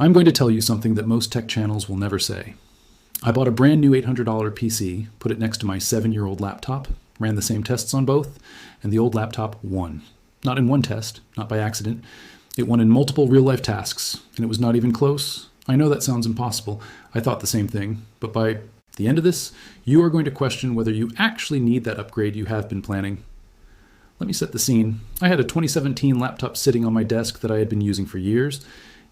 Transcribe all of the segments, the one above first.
I'm going to tell you something that most tech channels will never say. I bought a brand new $800 PC, put it next to my 7-year-old laptop, ran the same tests on both, and the old laptop won. Not in one test, not by accident. It won in multiple real-life tasks, and it was not even close. I know that sounds impossible. I thought the same thing, but by the end of this, you are going to question whether you actually need that upgrade you have been planning. Let me set the scene. I had a 2017 laptop sitting on my desk that I had been using for years,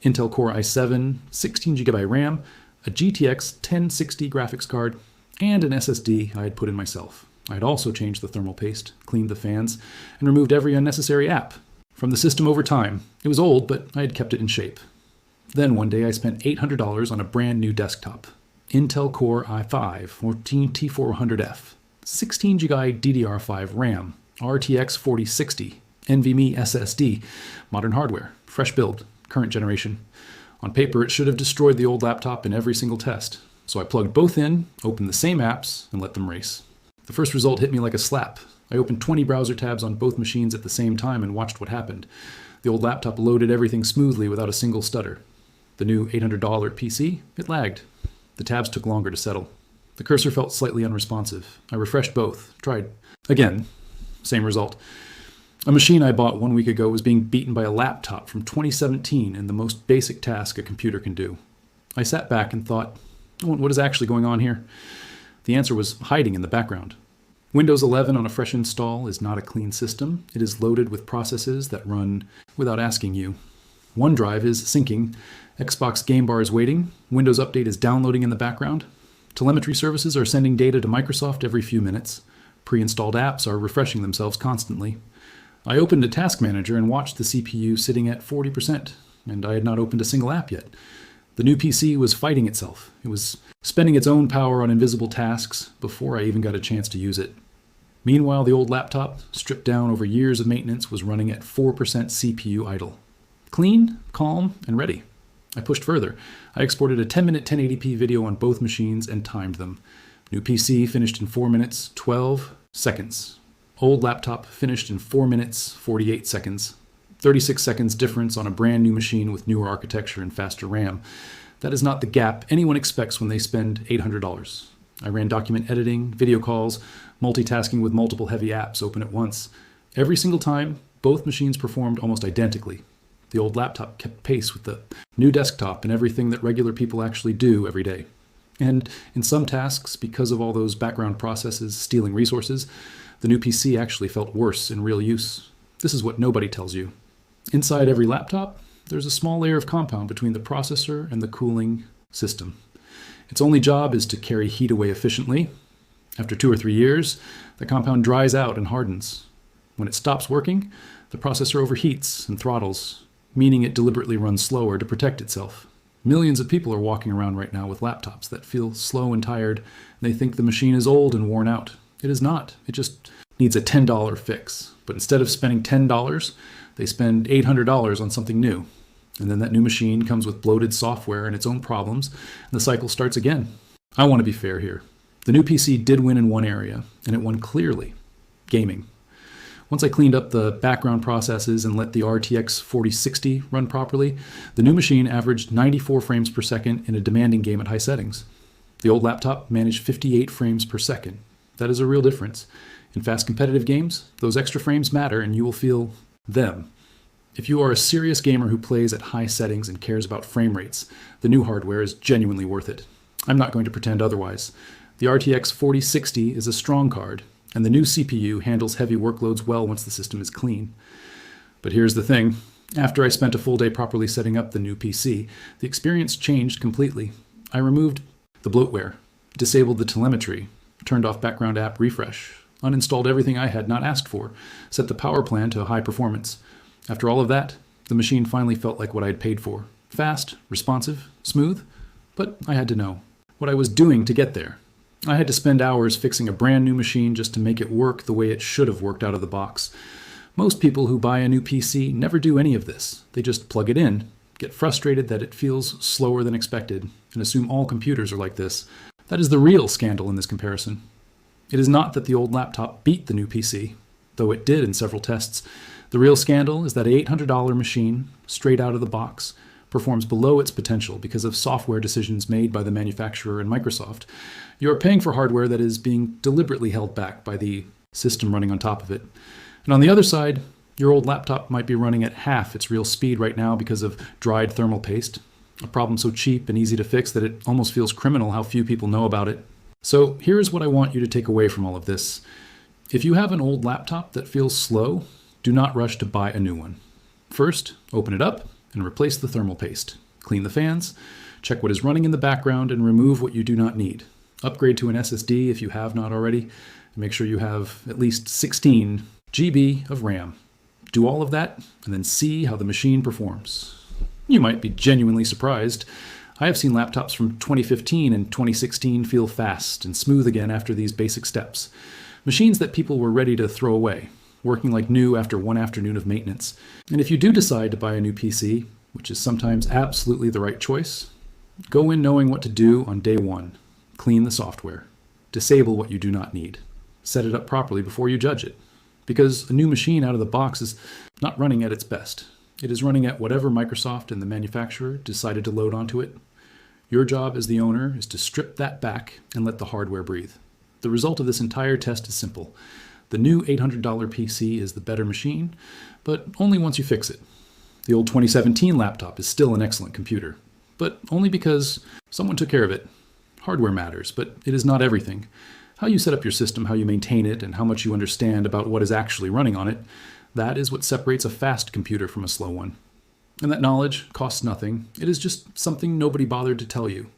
Intel Core i7, 16GB RAM, a GTX 1060 graphics card, and an SSD I had put in myself. I had also changed the thermal paste, cleaned the fans, and removed every unnecessary app from the system over time. It was old, but I had kept it in shape. Then one day I spent $800 on a brand new desktop. Intel Core i5 14T400F, 16GB DDR5 RAM, RTX 4060, NVMe SSD, modern hardware, fresh build, current generation. On paper, it should have destroyed the old laptop in every single test. So I plugged both in, opened the same apps, and let them race. The first result hit me like a slap. I opened 20 browser tabs on both machines at the same time and watched what happened. The old laptop loaded everything smoothly without a single stutter. The new $800 PC, it lagged. The tabs took longer to settle. The cursor felt slightly unresponsive. I refreshed both, tried again. Same result. A machine I bought 1 week ago was being beaten by a laptop from 2017 in the most basic task a computer can do. I sat back and thought, what is actually going on here? The answer was hiding in the background. Windows 11 on a fresh install is not a clean system. It is loaded with processes that run without asking you. OneDrive is syncing, Xbox Game Bar is waiting, Windows Update is downloading in the background, telemetry services are sending data to Microsoft every few minutes, pre-installed apps are refreshing themselves constantly. I opened a task manager and watched the CPU sitting at 40%, and I had not opened a single app yet. The new PC was fighting itself. It was spending its own power on invisible tasks before I even got a chance to use it. Meanwhile, the old laptop, stripped down over years of maintenance, was running at 4% CPU idle. Clean, calm, and ready. I pushed further. I exported a 10-minute 1080p video on both machines and timed them. New PC finished in 4 minutes, 12 seconds. Old laptop finished in 4 minutes, 48 seconds. 36 seconds difference on a brand new machine with newer architecture and faster RAM. That is not the gap anyone expects when they spend $800. I ran document editing, video calls, multitasking with multiple heavy apps open at once. Every single time, both machines performed almost identically. The old laptop kept pace with the new desktop and everything that regular people actually do every day. And in some tasks, because of all those background processes stealing resources, the new PC actually felt worse in real use. This is what nobody tells you. Inside every laptop, there's a small layer of compound between the processor and the cooling system. Its only job is to carry heat away efficiently. After 2 or 3 years, the compound dries out and hardens. When it stops working, the processor overheats and throttles, meaning it deliberately runs slower to protect itself. Millions of people are walking around right now with laptops that feel slow and tired. They think the machine is old and worn out. It is not. It just needs a $10 fix. But instead of spending $10, they spend $800 on something new. And then that new machine comes with bloated software and its own problems, and the cycle starts again. I want to be fair here. The new PC did win in one area, and it won clearly: gaming. Once I cleaned up the background processes and let the RTX 4060 run properly, the new machine averaged 94 frames per second in a demanding game at high settings. The old laptop managed 58 frames per second. That is a real difference. In fast competitive games, those extra frames matter and you will feel them. If you are a serious gamer who plays at high settings and cares about frame rates, the new hardware is genuinely worth it. I'm not going to pretend otherwise. The RTX 4060 is a strong card, and the new CPU handles heavy workloads well once the system is clean. But here's the thing. After I spent a full day properly setting up the new PC, the experience changed completely. I removed the bloatware, disabled the telemetry, turned off background app refresh, uninstalled everything I had not asked for, set the power plan to high performance. After all of that, the machine finally felt like what I had paid for. Fast, responsive, smooth, but I had to know what I was doing to get there. I had to spend hours fixing a brand new machine just to make it work the way it should have worked out of the box. Most people who buy a new PC never do any of this. They just plug it in, get frustrated that it feels slower than expected, and assume all computers are like this. That is the real scandal in this comparison. It is not that the old laptop beat the new PC, though it did in several tests. The real scandal is that an $800 machine, straight out of the box, performs below its potential because of software decisions made by the manufacturer and Microsoft, you are paying for hardware that is being deliberately held back by the system running on top of it. And on the other side, your old laptop might be running at half its real speed right now because of dried thermal paste, a problem so cheap and easy to fix that it almost feels criminal how few people know about it. So here's what I want you to take away from all of this. If you have an old laptop that feels slow, do not rush to buy a new one. First, open it up and replace the thermal paste. Clean the fans, check what is running in the background, and remove what you do not need. Upgrade to an SSD if you have not already, and make sure you have at least 16 GB of RAM. Do all of that, and then see how the machine performs. You might be genuinely surprised. I have seen laptops from 2015 and 2016 feel fast and smooth again after these basic steps. Machines that people were ready to throw away, working like new after one afternoon of maintenance. And if you do decide to buy a new PC, which is sometimes absolutely the right choice, go in knowing what to do on day one. Clean the software. Disable what you do not need. Set it up properly before you judge it. Because a new machine out of the box is not running at its best. It is running at whatever Microsoft and the manufacturer decided to load onto it. Your job as the owner is to strip that back and let the hardware breathe. The result of this entire test is simple. The new $800 PC is the better machine, but only once you fix it. The old 2017 laptop is still an excellent computer, but only because someone took care of it. Hardware matters, but it is not everything. How you set up your system, how you maintain it, and how much you understand about what is actually running on it, that is what separates a fast computer from a slow one. And that knowledge costs nothing. It is just something nobody bothered to tell you.